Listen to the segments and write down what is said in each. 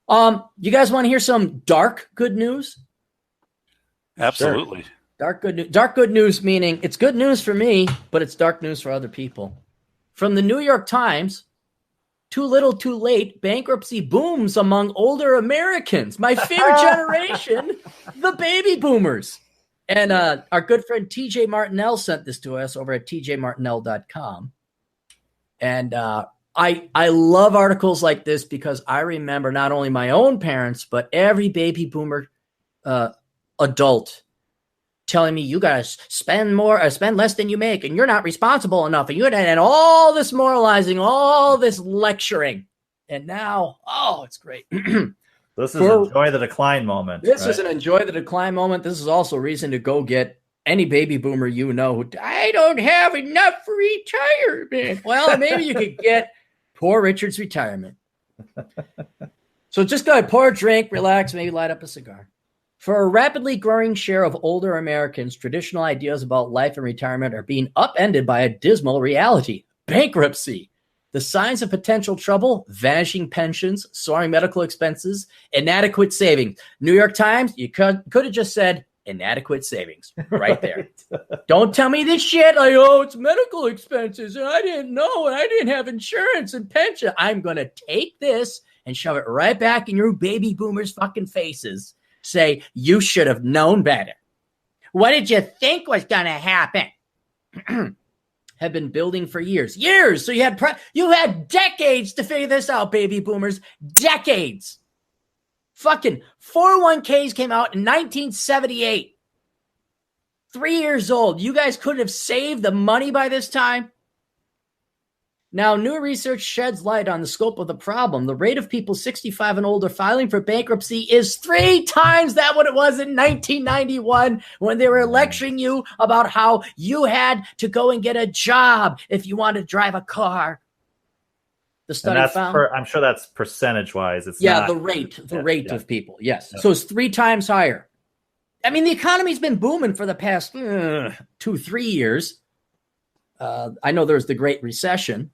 You guys want to hear some dark good news? Absolutely. Sure. Dark good news meaning it's good news for me, but it's dark news for other people. From the New York Times, too little, too late, bankruptcy booms among older Americans. My favorite generation, the baby boomers. And our good friend TJ Martinell sent this to us over at tjmartinell.com. And I love articles like this because I remember not only my own parents, but every baby boomer adult telling me you guys spend more or spend less than you make and you're not responsible enough and all this moralizing, all this lecturing. And now, it's great. This is enjoy the decline moment. This is an enjoy the decline moment. This is also a reason to go get any baby boomer who I don't have enough for retirement. Well, maybe you could get Poor Richard's retirement. So just go ahead, pour a drink, relax, maybe light up a cigar. For a rapidly growing share of older Americans, traditional ideas about life and retirement are being upended by a dismal reality: bankruptcy. The signs of potential trouble: vanishing pensions, soaring medical expenses, inadequate savings. New York Times, you could have just said inadequate savings right there. Don't tell me this shit like, it's medical expenses and I didn't know and I didn't have insurance and pension. I'm going to take this and shove it right back in your baby boomers' fucking faces. Say, you should have known better. What did you think was going to happen? Have been building for years. So you had decades to figure this out, baby boomers. Decades. Fucking 401ks came out in 1978. 3 years old. You guys couldn't have saved the money by this time? Now, new research sheds light on the scope of the problem. The rate of people 65 and older filing for bankruptcy is 3 times that what it was in 1991 when they were lecturing you about how you had to go and get a job if you wanted to drive a car. The study found. I'm sure that's percentage-wise. The rate of people. Yes. Yeah. So it's 3 times higher. I mean, the economy's been booming for the past 2-3 years. I know there's the Great Recession.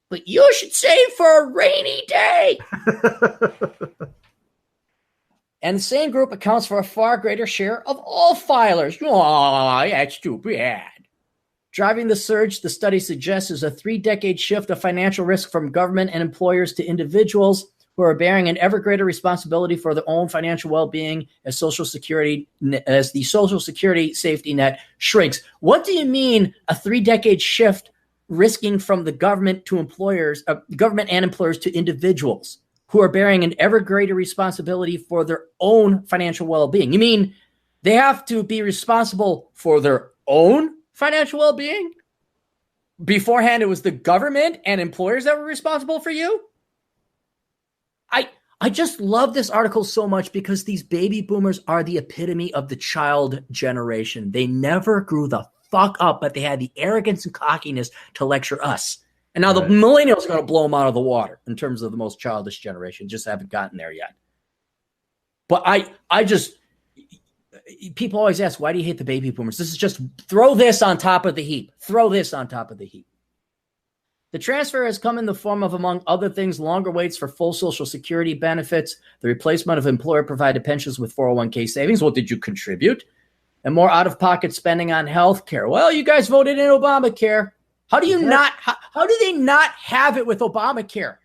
But you should save for a rainy day. And the same group accounts for a far greater share of all filers. Oh, that's too bad. Driving the surge, the study suggests, is a 3-decade shift of financial risk from government and employers to individuals who are bearing an ever greater responsibility for their own financial well-being as the Social Security safety net shrinks. What do you mean a 3-decade shift risking from the government to employers, government and employers to individuals who are bearing an ever greater responsibility for their own financial well-being? You mean they have to be responsible for their own financial well-being? Beforehand, it was the government and employers that were responsible for you? I just love this article so much because these baby boomers are the epitome of the child generation. They never grew the fuck up, but they had the arrogance and cockiness to lecture us. And now the millennials are going to blow them out of the water in terms of the most childish generation. Just haven't gotten there yet. But people always ask, why do you hate the baby boomers? This is just throw this on top of the heap. Throw this on top of the heap. The transfer has come in the form of, among other things, longer waits for full Social Security benefits, the replacement of employer-provided pensions with 401k savings. Well, did you contribute? And more out-of-pocket spending on health care. Well, you guys voted in Obamacare. How do they not have it with Obamacare?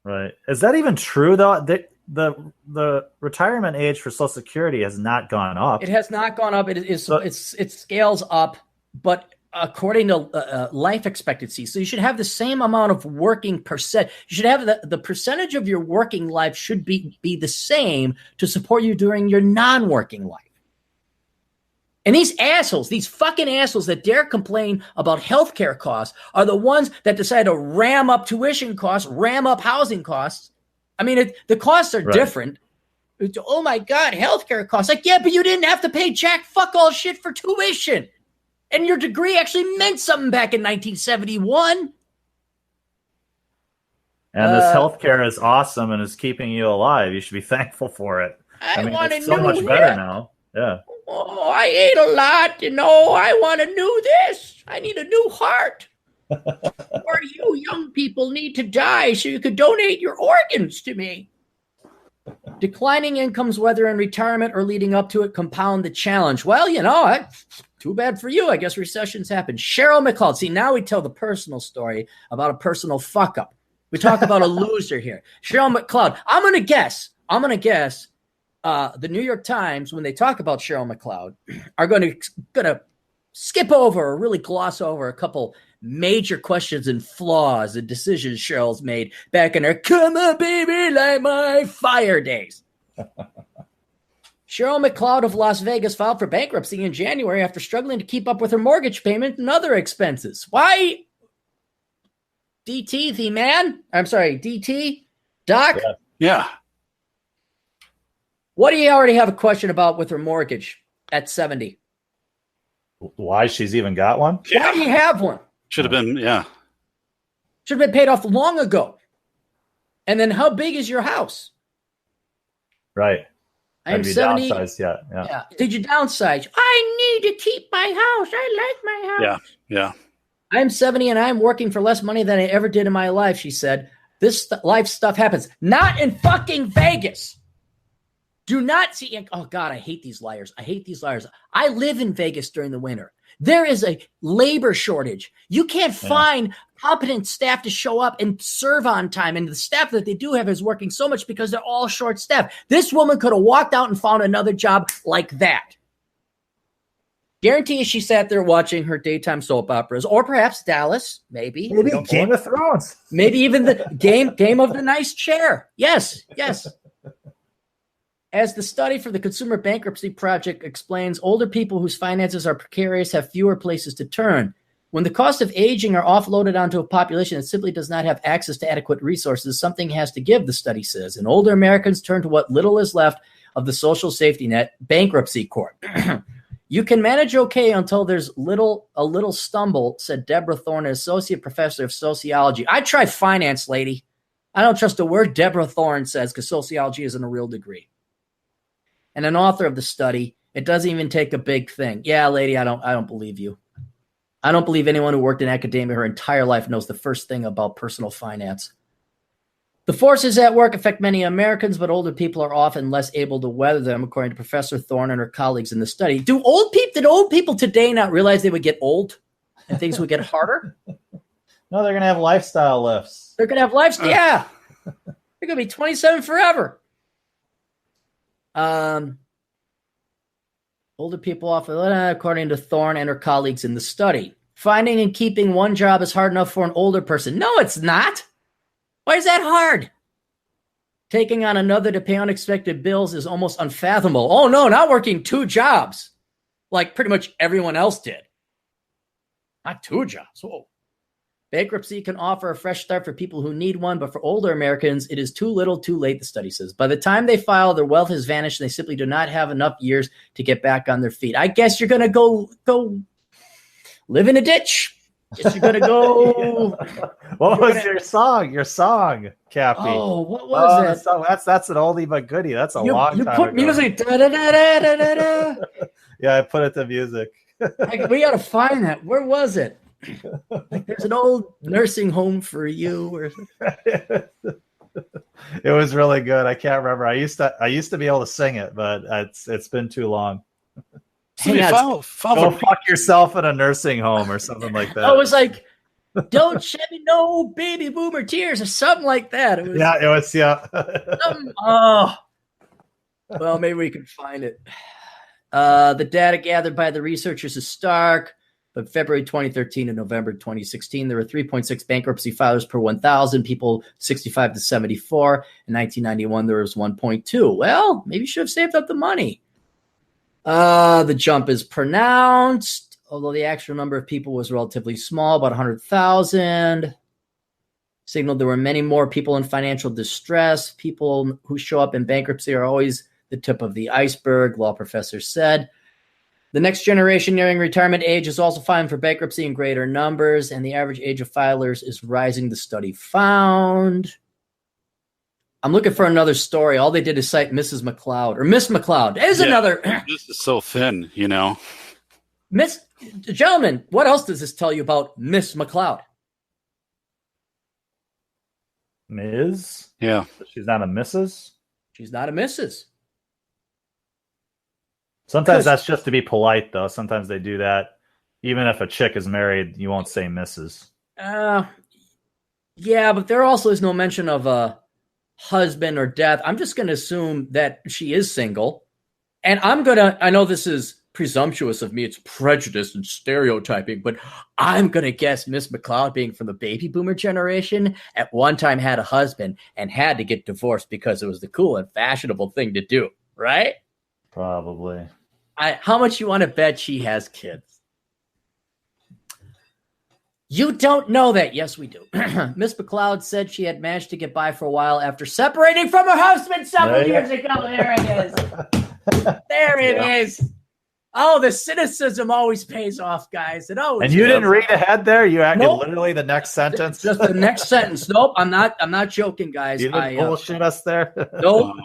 Right. Is that even true, though? The retirement age for Social Security has not gone up. It has not gone up. It scales up, but according to life expectancy. So you should have the same amount of working percent. You should have the percentage of your working life should be the same to support you during your non-working life. And these assholes, these fucking assholes that dare complain about healthcare costs are the ones that decide to ram up tuition costs, ram up housing costs. I mean, the costs are different. Oh my God, healthcare costs. Like, yeah, but you didn't have to pay jack fuck all shit for tuition. And your degree actually meant something back in 1971. And this healthcare is awesome and is keeping you alive. You should be thankful for it. I mean, it's so much better now. Yeah. Oh, I ate a lot. I want to know this. I need a new heart. Or you young people need to die so you could donate your organs to me. Declining incomes, whether in retirement or leading up to it, compound the challenge. Well, too bad for you. I guess recessions happen. Cheryl McLeod. See, now we tell the personal story about a personal fuck up. We talk about a loser here. Cheryl McLeod. I'm going to guess the New York Times, when they talk about Cheryl McLeod, are going to skip over or really gloss over a couple major questions and flaws and decisions Cheryl's made back in her "Come on, baby, like my fire" days. Cheryl McLeod of Las Vegas filed for bankruptcy in January after struggling to keep up with her mortgage payment and other expenses. Why? DT, the man? I'm sorry, DT? Doc? Yeah. What do you already have a question about with her mortgage at 70? Why she's even got one? Why do you have one? Should have been, yeah. Should have been paid off long ago. And then how big is your house? Right. I'm 70. Downsized yet. Yeah. Did you downsize? I need to keep my house. I like my house. Yeah. I'm 70 and I'm working for less money than I ever did in my life, she said. This life stuff happens. Not in fucking Vegas. Do not see. Oh, God, I hate these liars. I live in Vegas during the winter. There is a labor shortage. You can't find competent staff to show up and serve on time. And the staff that they do have is working so much because they're all short-staffed. This woman could have walked out and found another job like that. Guarantee she sat there watching her daytime soap operas, or perhaps Dallas, maybe Game of Thrones. Maybe even the game of the nice chair. Yes. As the study for the Consumer Bankruptcy Project explains, older people whose finances are precarious have fewer places to turn. When the costs of aging are offloaded onto a population that simply does not have access to adequate resources, something has to give, the study says. And older Americans turn to what little is left of the social safety net, bankruptcy court. You can manage okay until there's a little stumble, said Deborah Thorne, an associate professor of sociology. I try finance, lady. I don't trust a word Deborah Thorne says because sociology isn't a real degree. And an author of the study, it doesn't even take a big thing. Yeah, lady, I don't believe you. I don't believe anyone who worked in academia her entire life knows the first thing about personal finance. The forces at work affect many Americans, but older people are often less able to weather them, according to Professor Thorne and her colleagues in the study. Did old people today not realize they would get old and things would get harder? No, they're going to have lifestyle lifts. They're going to have lifestyle. Yeah. They're going to be 27 forever. Older people often, according to Thorne and her colleagues in the study. Finding and keeping one job is hard enough for an older person. No, it's not. Why is that hard? Taking on another to pay unexpected bills is almost unfathomable. Oh, no, not working 2 jobs like pretty much everyone else did. Not 2 jobs. Whoa. Bankruptcy can offer a fresh start for people who need one, but for older Americans, it is too little, too late, the study says. By the time they file, their wealth has vanished, and they simply do not have enough years to get back on their feet. I guess you're going to go live in a ditch. Guess you're going to go. What was your song? Your song, Cappy. Oh, what was that? That's an oldie but goodie. That's a long time ago. You put music. Da, da, da, da, da, da, da. Yeah, I put it to music. We got to find that. Where was it? Like there's an old nursing home for you or it was really good. I can't remember. I used to be able to sing it, but it's been too long. Go fuck yourself in a nursing home or something like that. I was like, don't shed me no baby boomer tears or something like that. It was, well, maybe we can find it. The data gathered by the researchers is stark. But February 2013 and November 2016, there were 3.6 bankruptcy filers per 1,000 people, 65 to 74. In 1991, there was 1.2. Well, maybe you should have saved up the money. The jump is pronounced, although the actual number of people was relatively small, about 100,000. Signaled there were many more people in financial distress. People who show up in bankruptcy are always the tip of the iceberg, law professor said. The next generation nearing retirement age is also filing for bankruptcy in greater numbers, and the average age of filers is rising, the study found. I'm looking for another story. All they did is cite Mrs. McLeod, or Miss McLeod. There's another. This is so thin, Gentlemen, what else does this tell you about Miss McLeod? Ms.? Yeah. She's not a Mrs.? She's not a Mrs. Sometimes that's just to be polite, though. Sometimes they do that. Even if a chick is married, you won't say Mrs. Yeah, but there also is no mention of a husband or death. I'm just going to assume that she is single. And I know this is presumptuous of me. It's prejudice and stereotyping, but I'm going to guess Miss McLeod, being from the baby boomer generation, at one time had a husband and had to get divorced because it was the cool and fashionable thing to do, right? Probably. How much you want to bet she has kids? You don't know that. Yes, we do. Miss McLeod said she had managed to get by for a while after separating from her husband several years ago. There it is. There it is. Oh, the cynicism always pays off, guys. It always. And you didn't read ahead there. You acted literally the next sentence. Just the next sentence. Nope, I'm not joking, guys. You didn't bullshit us there. Nope.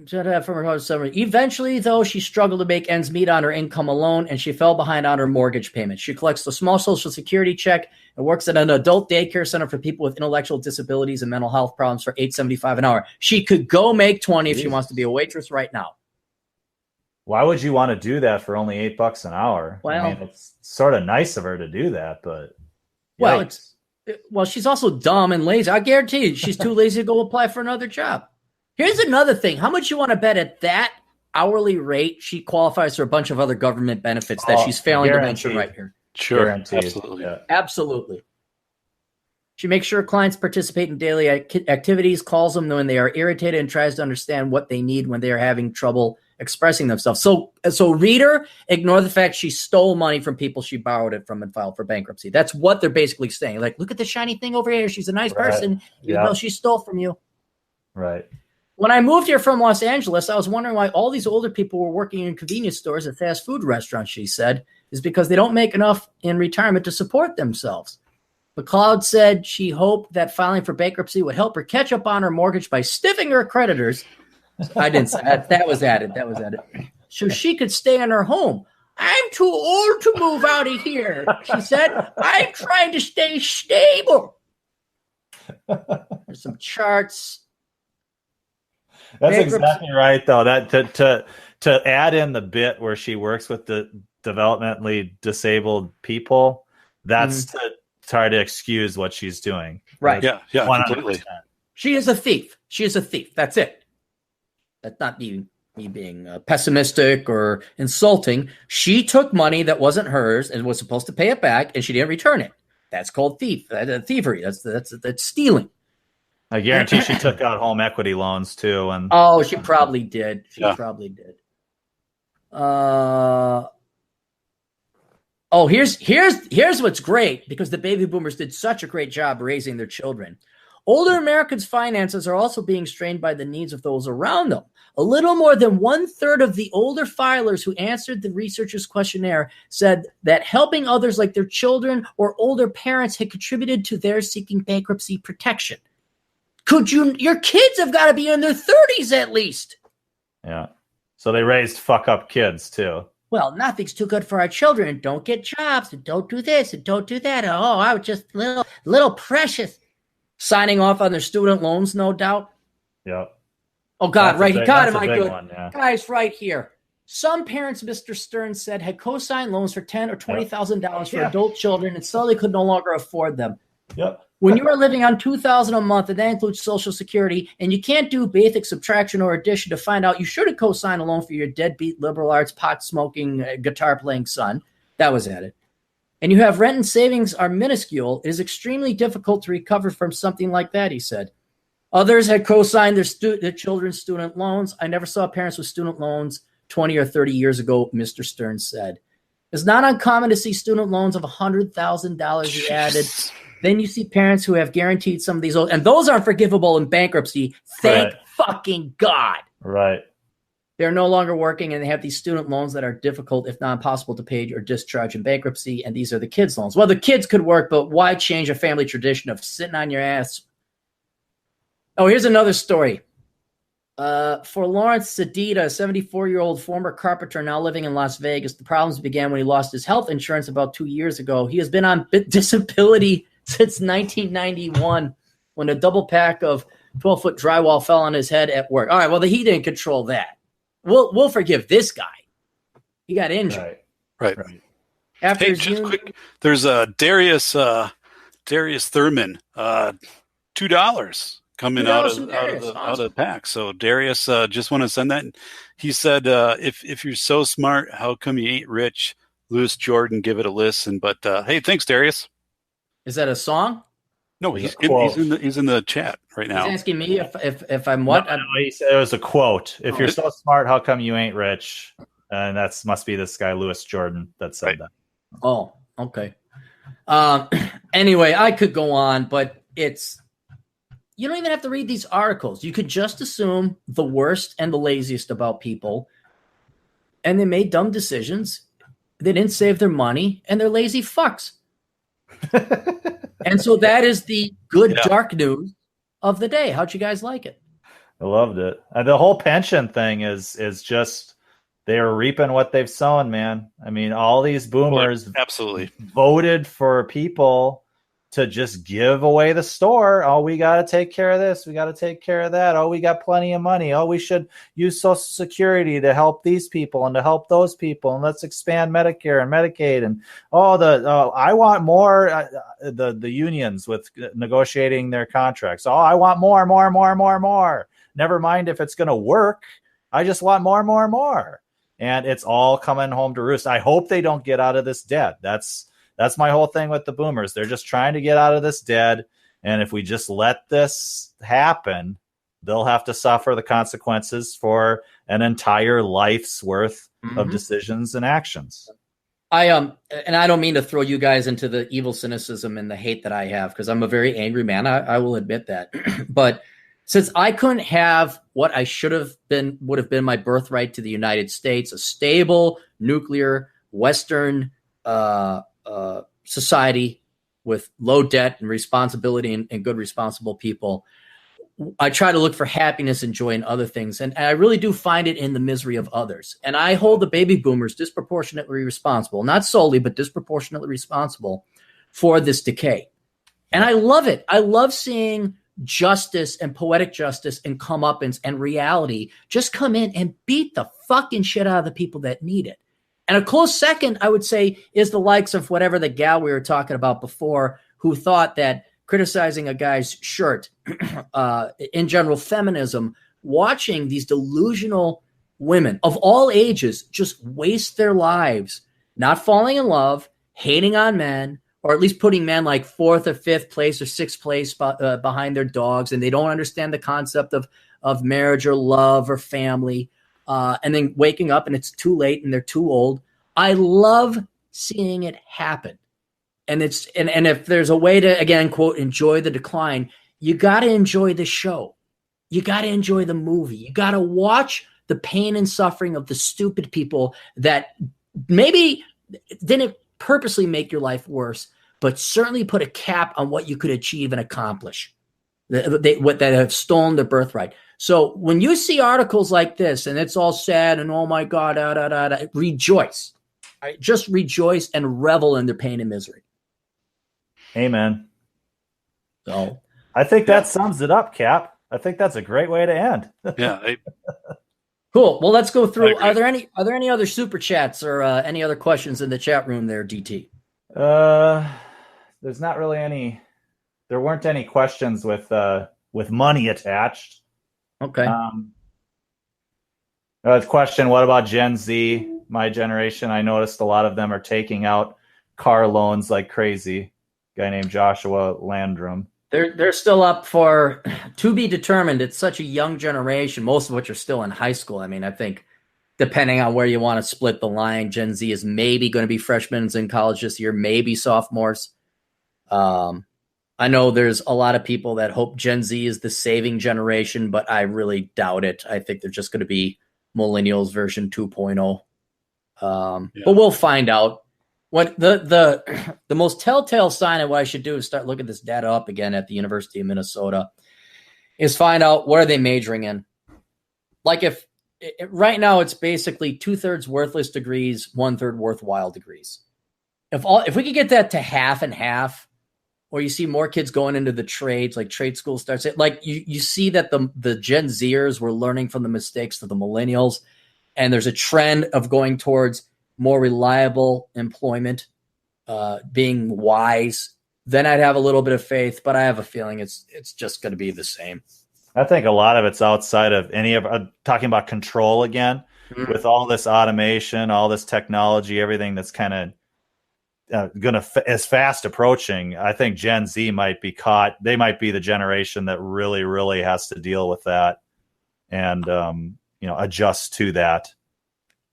Eventually, though, she struggled to make ends meet on her income alone, and she fell behind on her mortgage payments. She collects a small Social Security check and works at an adult daycare center for people with intellectual disabilities and mental health problems for $8.75 an hour. She could go make $20 if she wants to be a waitress right now. Why would you want to do that for only $8 an hour? Well, I mean, it's sort of nice of her to do that, but well, she's also dumb and lazy. I guarantee you, she's too lazy to go apply for another job. Here's another thing. How much you want to bet at that hourly rate she qualifies for a bunch of other government benefits that she's failing to mention right here? Sure. Guaranteed. Absolutely. Yeah. Absolutely. She makes sure clients participate in daily activities, calls them when they are irritated, and tries to understand what they need when they are having trouble expressing themselves. So reader, ignore the fact she stole money from people she borrowed it from and filed for bankruptcy. That's what they're basically saying. Like, look at the shiny thing over here. She's a nice person, even though she stole from you. Right. When I moved here from Los Angeles, I was wondering why all these older people were working in convenience stores and fast food restaurants, she said, is because they don't make enough in retirement to support themselves. McLeod said she hoped that filing for bankruptcy would help her catch up on her mortgage by stiffing her creditors. I didn't say that. That was added. So she could stay in her home. I'm too old to move out of here, she said. I'm trying to stay stable. There's some charts. That's exactly right, though. That to add in the bit where she works with the developmentally disabled people, that's to try to excuse what she's doing. Right. Yeah, 100%. Completely. She is a thief. That's it. That's not me being pessimistic or insulting. She took money that wasn't hers and was supposed to pay it back, and she didn't return it. That's called thievery. That's stealing. I guarantee she took out home equity loans too. And she probably did. Probably did. Here's what's great, because the baby boomers did such a great job raising their children. Older Americans' finances are also being strained by the needs of those around them. A little more than 1/3 of the older filers who answered the researchers' questionnaire said that helping others like their children or older parents had contributed to their seeking bankruptcy protection. Your kids have got to be in their 30s at least. Yeah. So they raised fuck up kids too. Well, nothing's too good for our children. Don't get jobs and don't do this and don't do that. Oh, I was just little precious. Signing off on their student loans, no doubt. Yep. Oh, God, right. God, am I good? Yeah. Guys, right here. Some parents, Mr. Stern said, had co-signed loans for $10,000 or $20,000 for adult children and so they could no longer afford them. Yep. When you are living on $2,000 a month, and that includes Social Security, and you can't do basic subtraction or addition to find out you should have co-signed a loan for your deadbeat liberal arts, pot-smoking, guitar-playing son. That was added. And you have rent and savings are minuscule. It is extremely difficult to recover from something like that, he said. Others had co-signed their children's student loans. I never saw parents with student loans 20 or 30 years ago, Mr. Stern said. It's not uncommon to see student loans of $100,000, he added. Then you see parents who have guaranteed some of these and those aren't forgivable in bankruptcy. Thank fucking God. Right. They're no longer working and they have these student loans that are difficult, if not impossible, to pay or discharge in bankruptcy. And these are the kids' loans. Well, the kids could work, but why change a family tradition of sitting on your ass? Oh, here's another story. For Lawrence Sedita, a 74-year-old former carpenter now living in Las Vegas, the problems began when he lost his health insurance about 2 years ago. He has been on disability since 1991 when a double pack of 12-foot drywall fell on his head at work. All right, well, he didn't control that. We'll forgive this guy. He got injured. Right. After hey, his just quick. There's Darius Thurman, $2 coming out of the pack. So Darius, just want to send that. He said, if you're so smart, how come you ain't rich? Louis Jordan, give it a listen. But hey, thanks, Darius. Is that a song? No, he's in the chat right now. He's asking me if I'm what? No, he said it was a quote. If you're so smart, how come you ain't rich? And that must be this guy, Louis Jordan, that said that. Oh, okay. Anyway, I could go on, but you don't even have to read these articles. You could just assume the worst and the laziest about people. And they made dumb decisions. They didn't save their money, and they're lazy fucks. And so that is the good dark news of the day. How'd you guys like it? I loved it. The whole pension thing is just they're reaping what they've sown, man. I mean, all these boomers absolutely voted for people to just give away the store. Oh, we got to take care of this. We got to take care of that. Oh, we got plenty of money. Oh, we should use Social Security to help these people and to help those people. And let's expand Medicare and Medicaid. And I want more. The unions with negotiating their contracts. Oh, I want more. Never mind if it's going to work. I just want more. And it's all coming home to roost. I hope they don't get out of this debt. That's my whole thing with the boomers. They're just trying to get out of this debt. And if we just let this happen, they'll have to suffer the consequences for an entire life's worth of decisions and actions. And I don't mean to throw you guys into the evil cynicism and the hate that I have, because I'm a very angry man. I will admit that. But since I couldn't have what I would have been my birthright to the United States, a stable, nuclear, Western society with low debt and responsibility and good, responsible people, I try to look for happiness and joy in other things. And I really do find it in the misery of others. And I hold the baby boomers disproportionately responsible, not solely, but disproportionately responsible for this decay. And I love it. I love seeing justice and poetic justice and comeuppance and reality just come in and beat the fucking shit out of the people that need it. And a close second, I would say, is the likes of whatever the gal we were talking about before, who thought that criticizing a guy's shirt, in general, feminism, watching these delusional women of all ages just waste their lives, not falling in love, hating on men, or at least putting men like 4th or 5th place or 6th place behind their dogs, and they don't understand the concept of marriage or love or family. And then waking up and it's too late and they're too old. I love seeing it happen. And if there's a way to, again, quote, enjoy the decline, you got to enjoy the show. You got to enjoy the movie. You got to watch the pain and suffering of the stupid people that maybe didn't purposely make your life worse, but certainly put a cap on what you could achieve and accomplish. That have stolen their birthright. So when you see articles like this and it's all sad and oh my God, rejoice. Right? Just rejoice and revel in their pain and misery. Amen. So I think that sums it up, Cap. I think that's a great way to end. Yeah. Cool. Well, let's go through. Are there any other super chats or any other questions in the chat room there, DT? There's not really any. There weren't any questions with money attached. Okay. Question: what about Gen Z? My generation. I noticed a lot of them are taking out car loans like crazy. Guy named Joshua Landrum. They're still up for to be determined. It's such a young generation, most of which are still in high school. I mean, I think depending on where you want to split the line, Gen Z is maybe going to be freshmen in college this year, maybe sophomores. I know there's a lot of people that hope Gen Z is the saving generation, but I really doubt it. I think they're just going to be millennials version 2.0. But we'll find out. What the most telltale sign of what I should do is start looking this data up again at the University of Minnesota, is find out what are they majoring in. Like if right now it's basically 2/3 worthless degrees, 1/3 worthwhile degrees. If we could get that to half and half, or you see more kids going into the trades, like trade school starts. Like you see that the Gen Zers were learning from the mistakes of the millennials, and there's a trend of going towards more reliable employment, being wise. Then I'd have a little bit of faith, but I have a feeling it's just going to be the same. I think a lot of it's outside of any of talking about control again, with all this automation, all this technology, everything that's kind of as fast approaching. I think Gen Z might be caught. They might be the generation that really, really has to deal with that and adjust to that.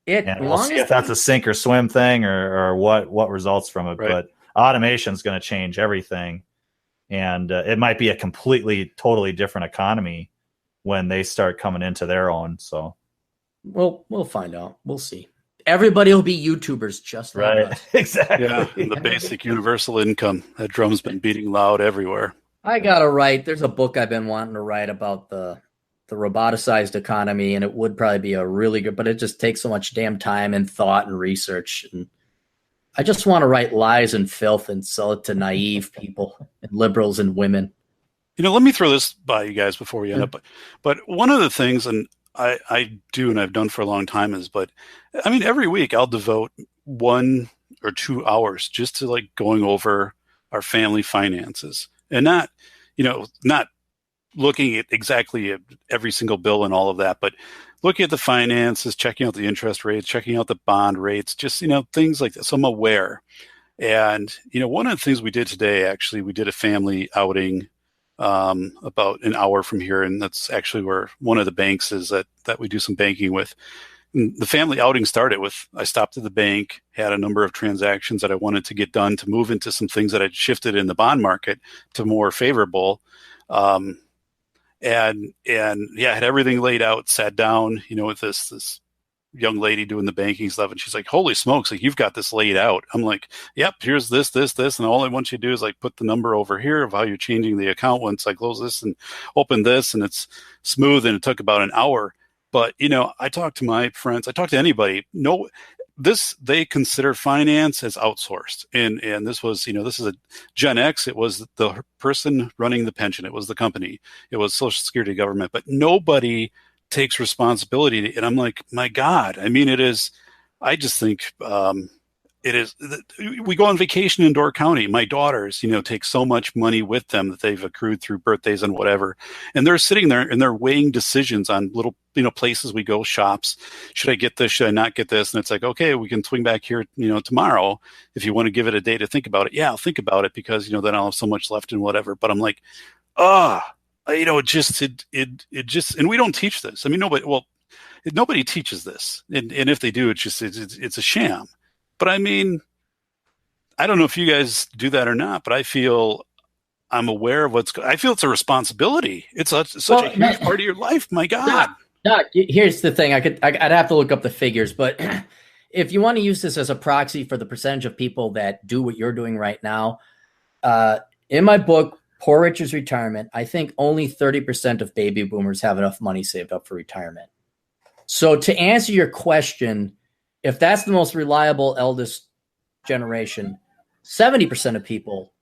And we'll see if that's a sink or swim thing or what results from it. Right. But automation is going to change everything. And it might be a totally different economy when they start coming into their own. So, we'll find out. We'll see. Everybody will be YouTubers just like us. Exactly. Yeah, the basic universal income. That drum's been beating loud everywhere. I gotta write. There's a book I've been wanting to write about the roboticized economy, and it would probably be a really good, but it just takes so much damn time and thought and research. And I just want to write lies and filth and sell it to naive people and liberals and women. Let me throw this by you guys before we end up. But one of the things, and I do, and I've done for a long time, every week I'll devote 1 or 2 hours just to like going over our family finances, and not looking at exactly at every single bill and all of that, but looking at the finances, checking out the interest rates, checking out the bond rates, just, things like that. So I'm aware. And, one of the things we did today, actually, we did a family outing about an hour from here. And that's actually where one of the banks is that we do some banking with. And the family outing started with, I stopped at the bank, had a number of transactions that I wanted to get done to move into some things that I'd shifted in the bond market to more favorable. And had everything laid out, sat down, with this young lady doing the banking stuff. And she's like, holy smokes, like you've got this laid out. I'm like, yep, here's this. And all I want you to do is like put the number over here of how you're changing the account once I close this and open this. And it's smooth. And it took about an hour. But, I talk to my friends, I talk to anybody. They consider finance as outsourced. And this was, this is a Gen X. It was the person running the pension. It was the company. It was Social Security government, but nobody takes responsibility. And I'm like, my God, it is, I just think, it is, we go on vacation in Door County. My daughters, take so much money with them that they've accrued through birthdays and whatever. And they're sitting there and they're weighing decisions on little, places we go, shops. Should I get this? Should I not get this? And it's like, okay, we can swing back here, tomorrow. If you want to give it a day to think about it. Yeah, I'll think about it because, then I'll have so much left and whatever. But I'm like, it just, and we don't teach this. Nobody teaches this. And if they do, it's a sham. But I don't know if you guys do that or not, but I feel I'm aware of I feel it's a responsibility. It's such a huge part of your life. My God. Doc, here's the thing. I'd have to look up the figures, but if you want to use this as a proxy for the percentage of people that do what you're doing right now, in my book, Poor Richard's Retirement, I think only 30% of baby boomers have enough money saved up for retirement. So to answer your question, if that's the most reliable eldest generation, 70% of people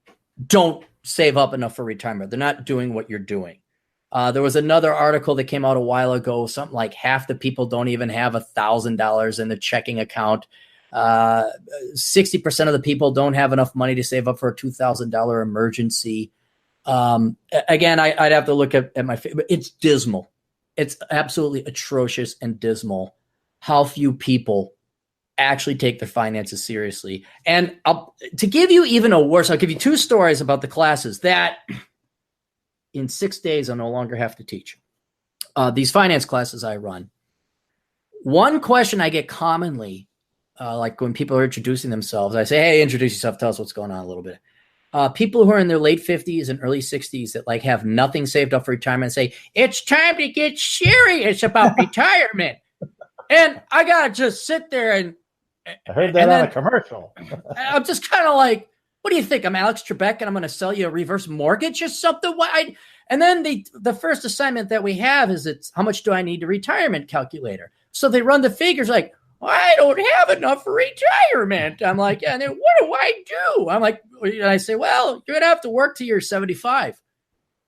don't save up enough for retirement. They're not doing what you're doing. There was another article that came out a while ago, something like half the people don't even have $1,000 in the checking account. 60% of the people don't have enough money to save up for a $2,000 emergency. Again, I'd have to look at my, it's dismal. It's absolutely atrocious and dismal how few people actually take their finances seriously. And to give you even a worse, I'll give you 2 stories about the classes that in 6 days I'll no longer have to teach. These finance classes I run. One question I get commonly, like when people are introducing themselves, I say, hey, introduce yourself. Tell us what's going on a little bit. People who are in their late 50s and early 60s that like have nothing saved up for retirement say, it's time to get serious about retirement. And I got to just sit there and I heard that on a commercial. I'm just kind of like, what do you think? I'm Alex Trebek and I'm going to sell you a reverse mortgage or something? And then the first assignment that we have is it's how much do I need a retirement calculator? So they run the figures like, I don't have enough for retirement. I'm like, yeah, and then what do I do? I'm like, and I say, well, you're going to have to work till you're 75.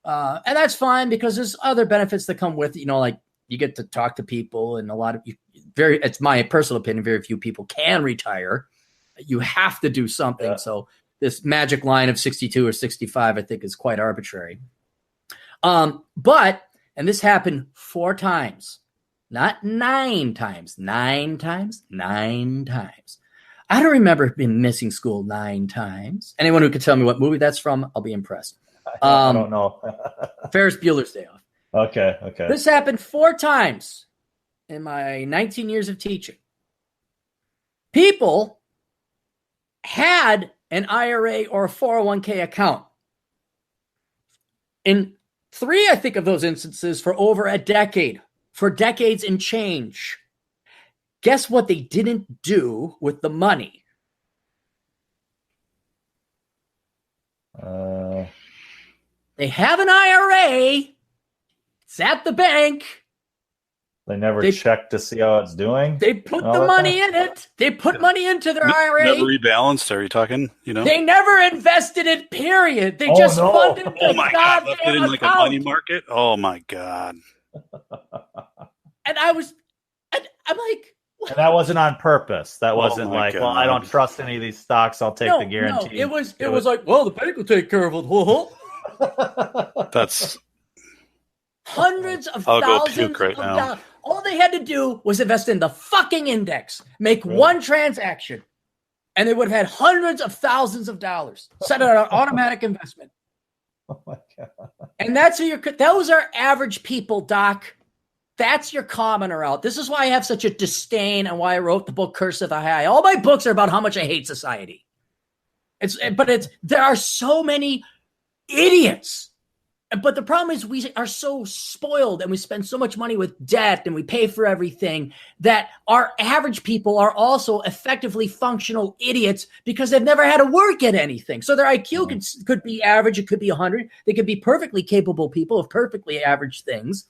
And that's fine because there's other benefits that come with it. Like you get to talk to people, and a lot of it's my personal opinion, very few people can retire. You have to do something. Yeah. So this magic line of 62 or 65, I think, is quite arbitrary. But this happened 4 times. Not 9 times, 9 times, 9 times. I don't remember being missing school 9 times. Anyone who could tell me what movie that's from, I'll be impressed. I don't know. Ferris Bueller's Day Off. Okay. This happened 4 times in my 19 years of teaching. People had an IRA or a 401k account. In 3, I think, of those instances for over a decade. For decades and change. Guess what they didn't do with the money? They have an IRA. It's at the bank. They never checked to see how it's doing. They put the money in it. They put money into their IRA. Never rebalanced. Are you talking? They never invested it. Period. They just funded it. Oh my God! Left it in like a money market. Oh my God! And I'm like, what? And that wasn't on purpose. That wasn't like, well, I don't trust any of these stocks. I'll take the guarantee. No, it was like, well, the bank will take care of it. That's hundreds of thousands of dollars. All they had to do was invest in the fucking index, make one transaction, and they would have had hundreds of thousands of dollars set on an automatic investment. Oh my God! And those are average people, Doc. That's your commoner out. This is why I have such a disdain and why I wrote the book Curse of the High. All my books are about how much I hate society. There are so many idiots. But the problem is we are so spoiled and we spend so much money with debt and we pay for everything that our average people are also effectively functional idiots because they've never had to work at anything. So their IQ could be average. It could be 100. They could be perfectly capable people of perfectly average things.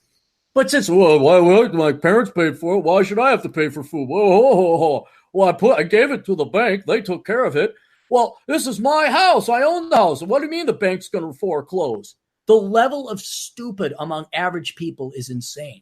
But since my parents paid for it, why should I have to pay for food? Well, I gave it to the bank. They took care of it. Well, this is my house. I own the house. What do you mean the bank's going to foreclose? The level of stupid among average people is insane.